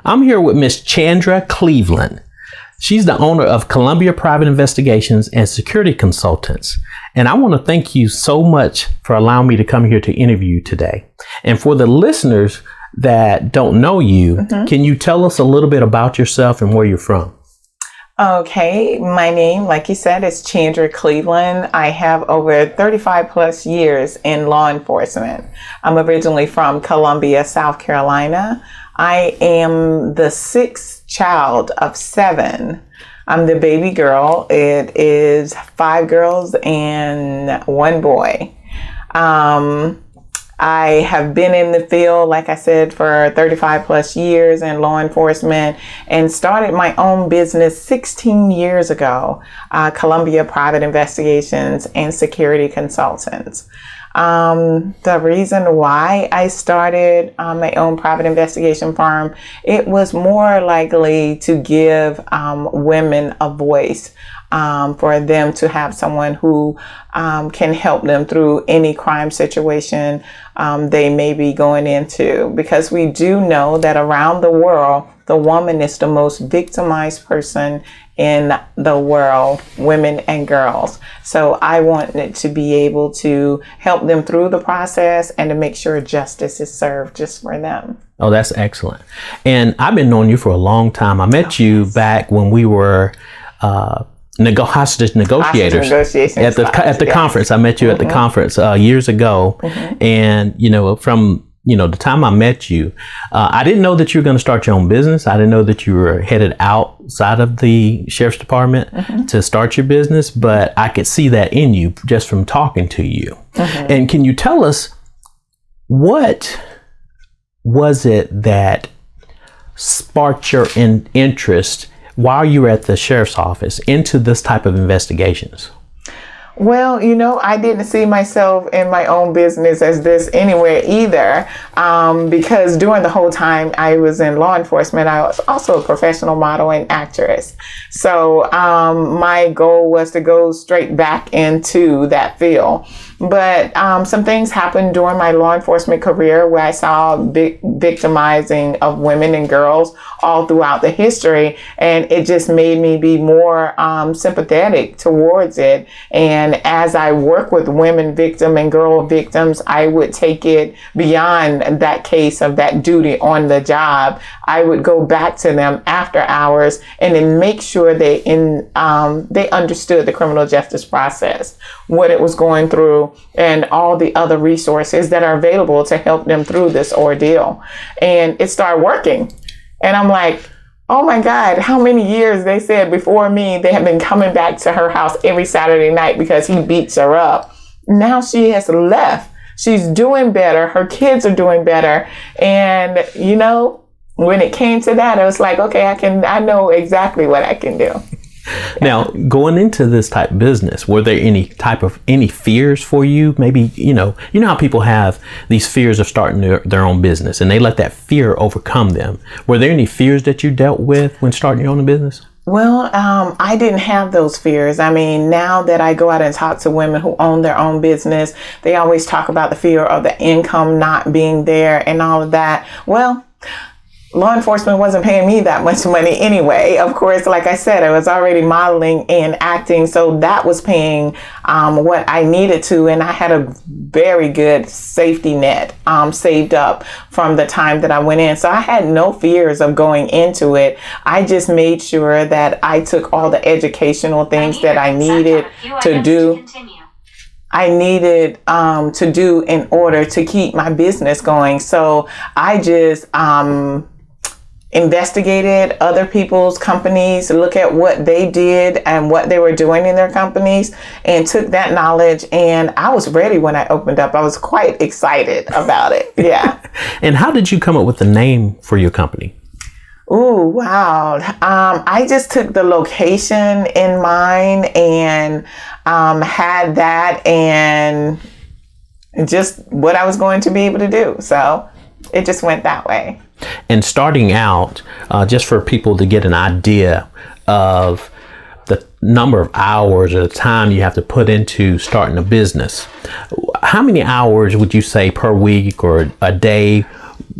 I'm here with Miss Chandra Cleveland. She's the owner of Columbia Private Investigations and Security Consultants. And I want to thank you so much for allowing me to come here to interview you today. And for the listeners that don't know you, can you tell us a little bit about yourself and where you're from? Okay, my name, like you said, is Chandra Cleveland. I have over 35 plus years in law enforcement. I'm originally from Columbia, South Carolina. I am the sixth child of 7. I'm the baby girl. It is 5 girls and 1 boy. I have been in the field, like I said, for 35 plus years in law enforcement and started my own business 16 years ago, Columbia Private Investigations and Security Consultants. The reason why I started my own private investigation firm, it was more likely to give women a voice, for them to have someone who can help them through any crime situation they may be going into. Because we do know that around the world, the woman is the most victimized person in the world, women and girls. So I wanted to be able to help them through the process and to make sure justice is served just for them. Oh, that's excellent. And I've been knowing you for a long time. I met you back when we were hostage negotiators at the conference. I met you at the conference years ago. And, from the time I met you, I didn't know that you were going to start your own business. I didn't know that you were headed outside of the sheriff's department to start your business, but I could see that in you just from talking to you. And can you tell us, what was it that sparked your interest while you were at the sheriff's office into this type of investigations? Well, I didn't see myself in my own business as this anywhere either, because during the whole time I was in law enforcement, I was also a professional model and actress. So my goal was to go straight back into that field. But some things happened during my law enforcement career where I saw big victimizing of women and girls all throughout the history. And it just made me be more sympathetic towards it. And as I work with women victims and girl victims, I would take it beyond that case of that duty on the job. I would go back to them after hours and then make sure they understood the criminal justice process, what it was going through, and all the other resources that are available to help them through this ordeal. And it started working. And I'm like, oh my God, how many years, they said before me, they have been coming back to her house every Saturday night because he beats her up. Now she has left. She's doing better. Her kids are doing better. And, when it came to that, I was like, okay, I know exactly what I can do. Now, going into this type of business, were there any fears for you? Maybe, how people have these fears of starting their own business and they let that fear overcome them. Were there any fears that you dealt with when starting your own business? Well, I didn't have those fears. I mean, now that I go out and talk to women who own their own business, they always talk about the fear of the income not being there and all of that. Well, law enforcement wasn't paying me that much money anyway. Of course, like I said, I was already modeling and acting, so that was paying what I needed to, and I had a very good safety net saved up from the time that I went in. So I had no fears of going into it. I just made sure that I took all the educational things that I needed to do. In order to keep my business going. So I just investigated other people's companies, look at what they did and what they were doing in their companies, and took that knowledge, and I was ready when I opened up. I was quite excited about it. Yeah. And how did you come up with the name for your company? Ooh, wow. I just took the location in mind and had that and just what I was going to be able to do. So it just went that way. And starting out, just for people to get an idea of the number of hours or the time you have to put into starting a business, how many hours would you say per week or a day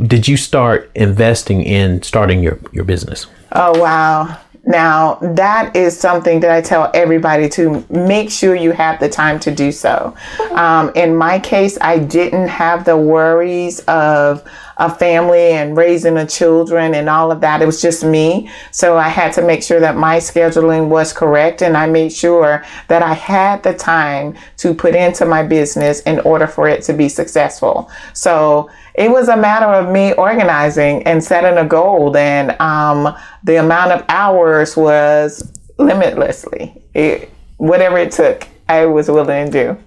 did you start investing in starting your business? Oh, wow. Now, that is something that I tell everybody to make sure you have the time to do so. In my case, I didn't have the worries of a family and raising the children and all of that. It was just me. So I had to make sure that my scheduling was correct, and I made sure that I had the time to put into my business in order for it to be successful. So it was a matter of me organizing and setting a goal, and the amount of hours was limitlessly. Whatever it took, I was willing to do.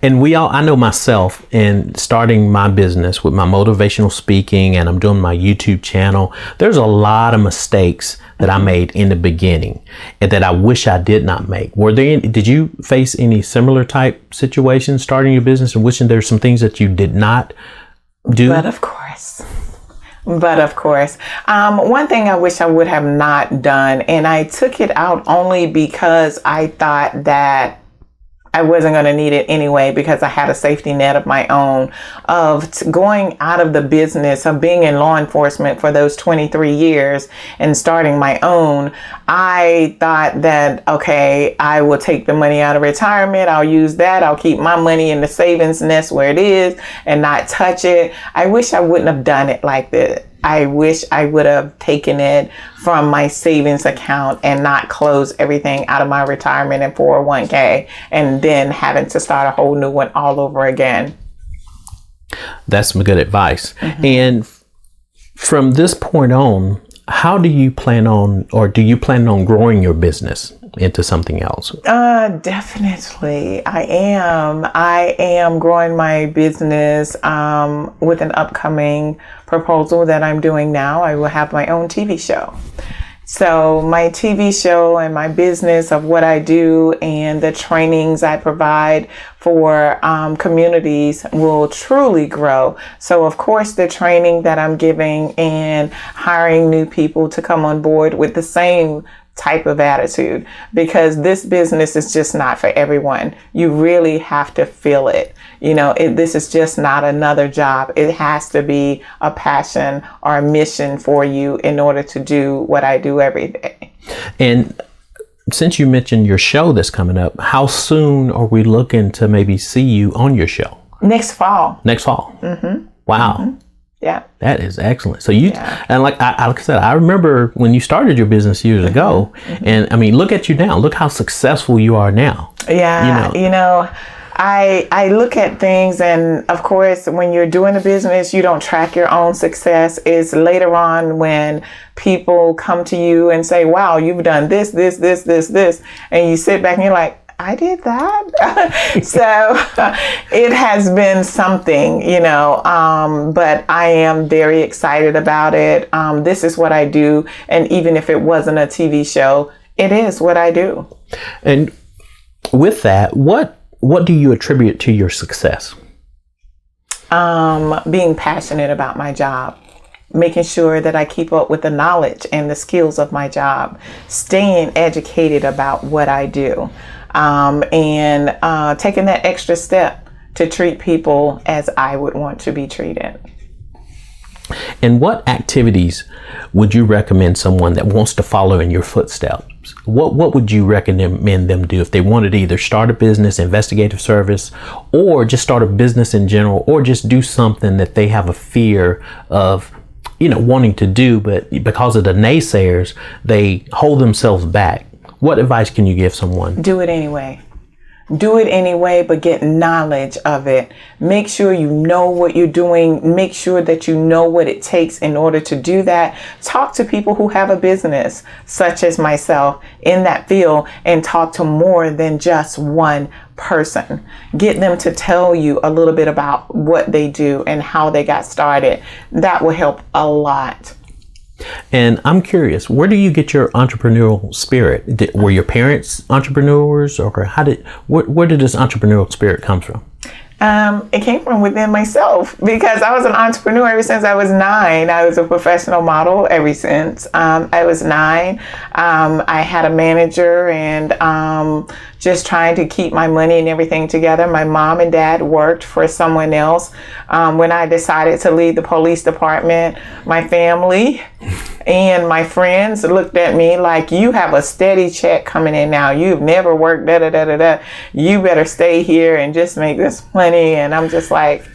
And I know myself, in starting my business with my motivational speaking, and I'm doing my YouTube channel, there's a lot of mistakes that I made in the beginning and that I wish I did not make. Did you face any similar type situations starting your business and wishing there's some things that you did not do? But of course. One thing I wish I would have not done, and I took it out only because I thought that I wasn't going to need it anyway, because I had a safety net of my own, of going out of the business of being in law enforcement for those 23 years and starting my own. I thought that, okay, I will take the money out of retirement. I'll use that. I'll keep my money in the savings nest where it is and not touch it. I wish I wouldn't have done it like that. I wish I would have taken it from my savings account and not close everything out of my retirement and 401k and then having to start a whole new one all over again. That's some good advice. Mm-hmm. And from this point on, how do you plan on growing your business into something else? Definitely. I am growing my business with an upcoming proposal that I'm doing now. I will have my own TV show. So my TV show and my business of what I do and the trainings I provide for communities will truly grow. So of course, the training that I'm giving and hiring new people to come on board with the same type of attitude, because this business is just not for everyone. You really have to feel it. This is just not another job. It has to be a passion or a mission for you in order to do what I do every day. And since you mentioned your show that's coming up, how soon are we looking to maybe see you on your show? Next fall. Mm-hmm. Wow. Mm-hmm. Yeah. That is excellent. So and like I said, I remember when you started your business years ago, and I mean, look at you now. Look how successful you are now. Yeah. I look at things, and of course, when you're doing a business, you don't track your own success. It's later on when people come to you and say, wow, you've done this, and you sit back and you're like, I did that. So it has been something, but I am very excited about it. This is what I do. And even if it wasn't a TV show, it is what I do. And with that, what do you attribute to your success? Being passionate about my job. Making sure that I keep up with the knowledge and the skills of my job. Staying educated about what I do. And taking that extra step to treat people as I would want to be treated. And what activities would you recommend someone that wants to follow in your footsteps? What would you recommend them do if they wanted to either start a business, investigative service, or just start a business in general, or just do something that they have a fear of, wanting to do, but because of the naysayers, they hold themselves back? What advice can you give someone? Do it anyway. Do it anyway, but get knowledge of it. Make sure you know what you're doing. Make sure that you know what it takes in order to do that. Talk to people who have a business, such as myself, in that field, and talk to more than just one person. Get them to tell you a little bit about what they do and how they got started. That will help a lot. And I'm curious, where do you get your entrepreneurial spirit? Were your parents entrepreneurs, or where did this entrepreneurial spirit come from? It came from within myself because I was an entrepreneur ever since I was 9. I was a professional model ever since I was 9. I had a manager and just trying to keep my money and everything together. My mom and dad worked for someone else. When I decided to leave the police department, my family and my friends looked at me like, you have a steady check coming in now. You've never worked, You better stay here and just make this money. And I'm just like,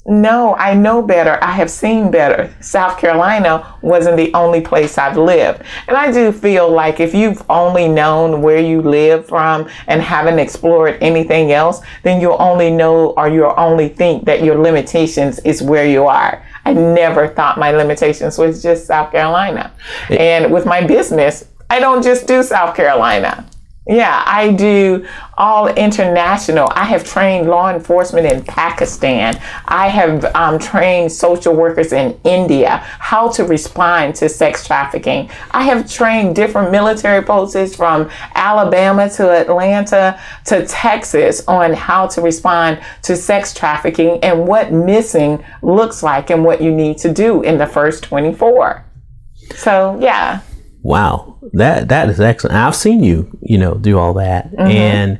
no, I know better. I have seen better. South Carolina wasn't the only place I've lived. And I do feel like if you've only known where you live from and haven't explored anything else, then you'll only know or you'll only think that your limitations is where you are. I never thought my limitations was just South Carolina. And with my business, I don't just do South Carolina. Yeah, I do all international. I have trained law enforcement in Pakistan. I have trained social workers in India how to respond to sex trafficking. I have trained different military posts from Alabama to Atlanta to Texas on how to respond to sex trafficking and what missing looks like and what you need to do in the first 24. So, yeah. Wow, that is excellent. I've seen you, do all that, and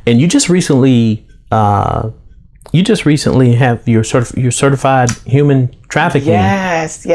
you just recently have your certified human trafficking. Yes.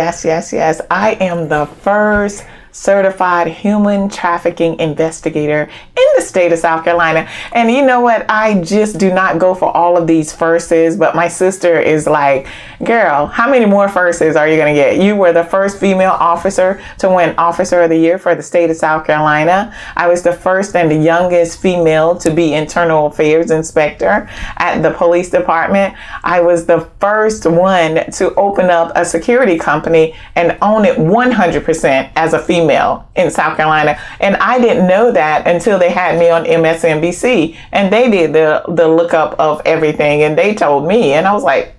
I am the first certified human trafficking investigator in the state of South Carolina. And you know what? I just do not go for all of these firsts, but my sister is like, girl, how many more firsts are you going to get? You were the first female officer to win Officer of the Year for the state of South Carolina. I was the first and the youngest female to be Internal Affairs Inspector at the police department. I was the first one to open up a security company and own it 100% as a female in South Carolina. And I didn't know that until they had me on MSNBC and they did the lookup of everything and they told me, and I was like,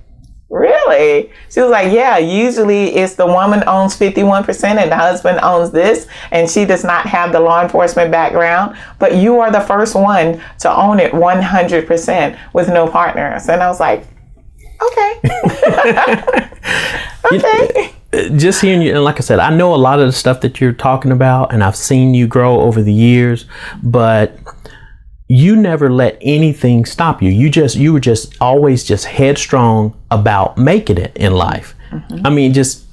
really? She was like, yeah, usually it's the woman owns 51% and the husband owns this, and she does not have the law enforcement background, but you are the first one to own it 100% with no partners. And I was like, okay. Okay. Just hearing you, and like I said, I know a lot of the stuff that you're talking about, and I've seen you grow over the years, but you never let anything stop you. You were just always just headstrong about making it in life. I mean, just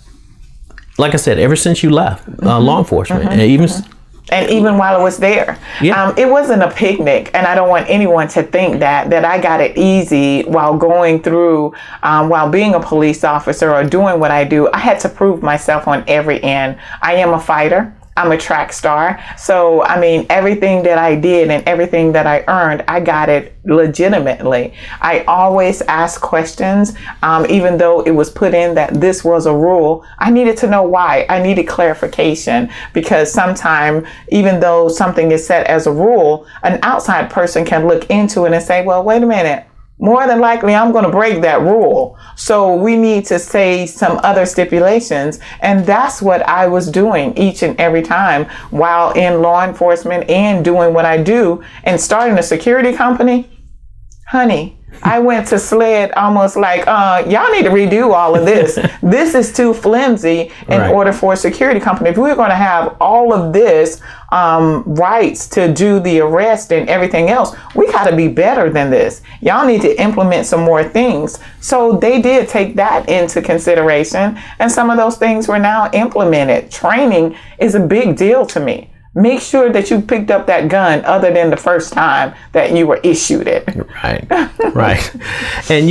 like I said, ever since you left law enforcement, and even while I was there, it wasn't a picnic, and I don't want anyone to think that I got it easy while going through, while being a police officer or doing what I do. I had to prove myself on every end. I am a fighter. I'm a track star. So, I mean, everything that I did and everything that I earned, I got it legitimately. I always asked questions, even though it was put in that this was a rule. I needed to know why. I needed clarification, because sometimes, even though something is set as a rule, an outside person can look into it and say, well, wait a minute. More than likely, I'm going to break that rule. So we need to say some other stipulations. And that's what I was doing each and every time while in law enforcement and doing what I do and starting a security company. Honey, I went to SLED almost like, y'all need to redo all of this. This is too flimsy in order for a security company. If we're going to have all of this rights to do the arrest and everything else, we got to be better than this. Y'all need to implement some more things. So they did take that into consideration. And some of those things were now implemented. Training is a big deal to me. Make sure that you picked up that gun other than the first time that you were issued it. Right. And,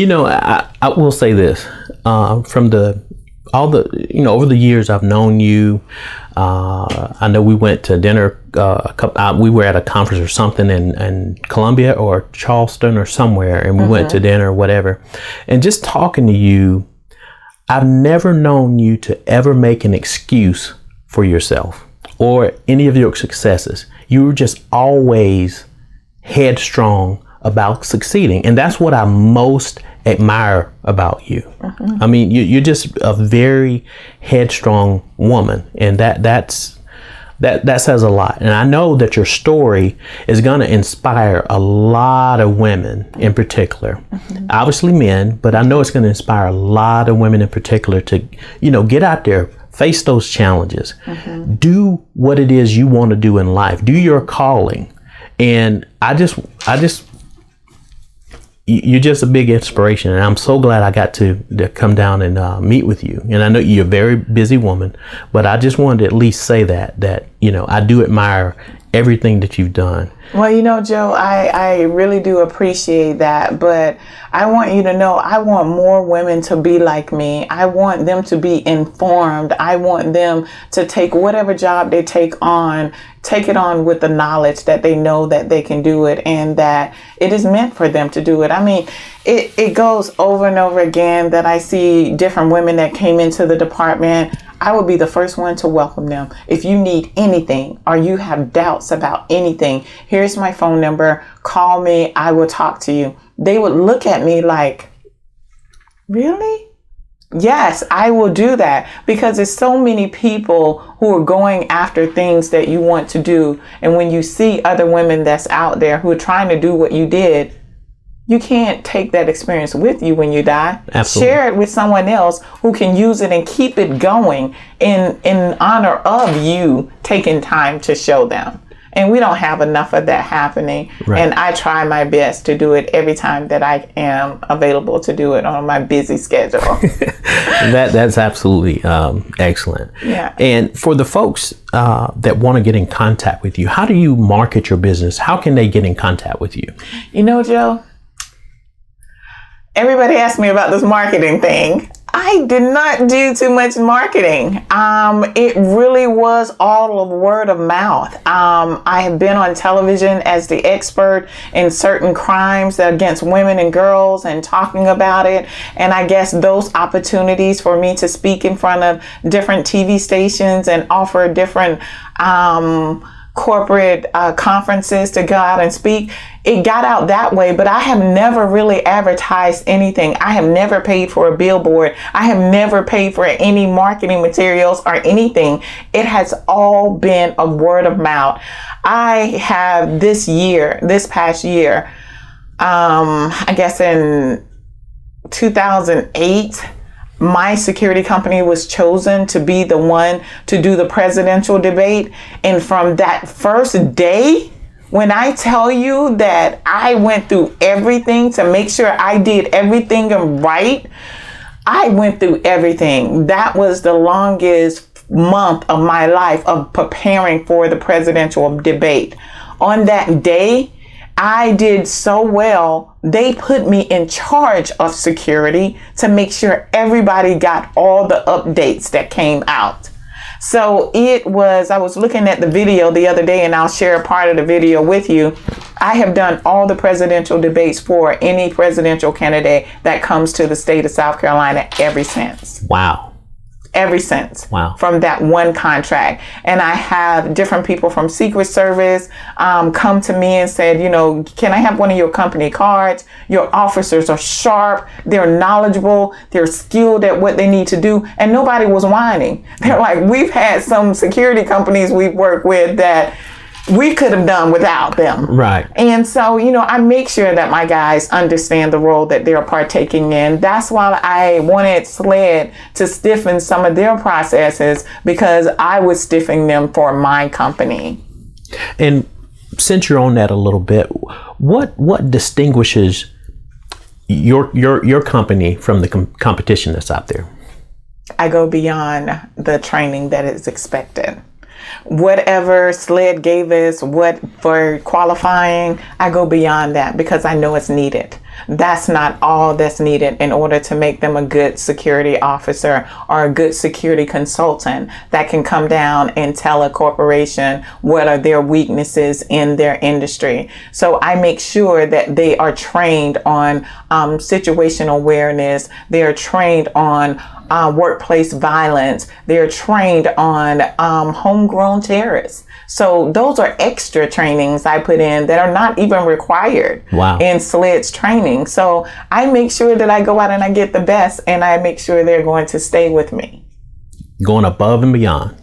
I will say this, from over the years I've known you, I know we went to dinner, we were at a conference or something in Columbia or Charleston or somewhere, and we went to dinner or whatever. And just talking to you, I've never known you to ever make an excuse for yourself or any of your successes. You were just always headstrong about succeeding. And that's what I most admire about you. I mean, you're just a very headstrong woman. And that's That says a lot. And I know that your story is going to inspire a lot of women in particular, obviously men, but I know it's going to inspire a lot of women in particular to, get out there, face those challenges, do what it is you want to do in life, do your calling. And you're just a big inspiration, and I'm so glad I got to come down and meet with you. And I know you're a very busy woman, but I just wanted to at least say that I do admire everything that you've done. Well, Joe, I really do appreciate that, but I want you to know I want more women to be like me. I want them to be informed. I want them to take whatever job they take it on with the knowledge that they know that they can do it and that it is meant for them to do it. I mean, it goes over and over again that I see different women that came into the department. I would be the first one to welcome them. If you need anything or you have doubts about anything, here's my phone number. Call me. I will talk to you. They would look at me like, really? Yes, I will do that, because there's so many people who are going after things that you want to do. And when you see other women that's out there who are trying to do what you did, you can't take that experience with you when you die. Absolutely. Share it with someone else who can use it and keep it going in honor of you taking time to show them. And we don't have enough of that happening. Right. And I try my best to do it every time that I am available to do it on my busy schedule. That's absolutely excellent. Yeah. And for the folks that want to get in contact with you, how do you market your business? How can they get in contact with you? Joe, everybody asks me about this marketing thing. I did not do too much marketing. It really was all of word of mouth. I have been on television as the expert in certain crimes against women and girls and talking about it. And I guess those opportunities for me to speak in front of different TV stations and offer different corporate conferences to go out and speak, it got out that way. But I have never really advertised anything. I have never paid for a billboard. I have never paid for any marketing materials or anything. It has all been a word of mouth. I have this past year, I guess in 2008, my security company was chosen to be the one to do the presidential debate. And from that first day, when I tell you that I went through everything to make sure I did everything right, I went through everything. That was the longest month of my life of preparing for the presidential debate. On that day, I did so well, they put me in charge of security to make sure everybody got all the updates that came out. So I was looking at the video the other day, and I'll share a part of the video with you. I have done all the presidential debates for any presidential candidate that comes to the state of South Carolina ever since. Wow. Ever since. Wow. From that one contract. And I have different people from Secret Service come to me and said, can I have one of your company cards? Your officers are sharp, they're knowledgeable, they're skilled at what they need to do. And nobody was whining. They're like, we've had some security companies we've worked with that we could have done without them. Right. And so, I make sure that my guys understand the role that they're partaking in. That's why I wanted SLED to stiffen some of their processes, because I was stiffening them for my company. And since you're on that a little bit, what distinguishes your company from the competition that's out there? I go beyond the training that is expected. Whatever SLED gave us, for qualifying, I go beyond that because I know it's needed. That's not all that's needed in order to make them a good security officer or a good security consultant that can come down and tell a corporation what are their weaknesses in their industry. So I make sure that they are trained on situational awareness. They are trained on workplace violence. They're trained on homegrown terrorists. So those are extra trainings I put in that are not even required in SLED's training. So I make sure that I go out and I get the best, and I make sure they're going to stay with me. Going above and beyond.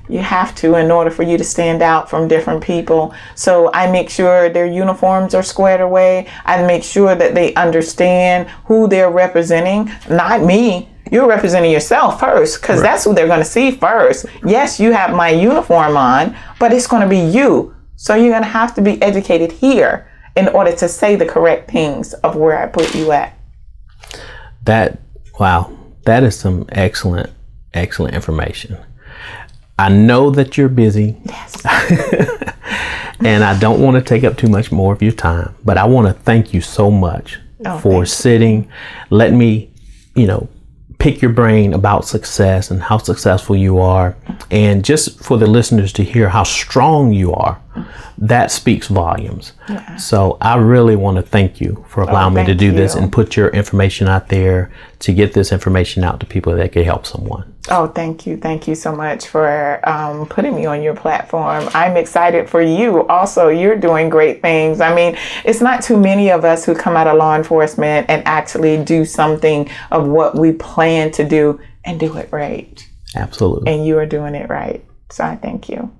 You have to, in order for you to stand out from different people. So I make sure their uniforms are squared away. I make sure that they understand who they're representing, not me. You're representing yourself first, because that's who they're going to see first. Yes, you have my uniform on, but it's going to be you. So you're going to have to be educated here in order to say the correct things of where I put you at. Wow, that is some excellent information. I know that you're busy. Yes. And I don't want to take up too much more of your time, but I want to thank you so much for sitting, letting me, pick your brain about success and how successful you are. And just for the listeners to hear how strong you are, that speaks volumes. Yeah. So I really want to thank you for allowing me to do this and put your information out there to get this information out to people that can help someone. Oh, thank you. Thank you so much for putting me on your platform. I'm excited for you. Also, you're doing great things. I mean, it's not too many of us who come out of law enforcement and actually do something of what we plan to do and do it right. Absolutely. And you are doing it right. So I thank you.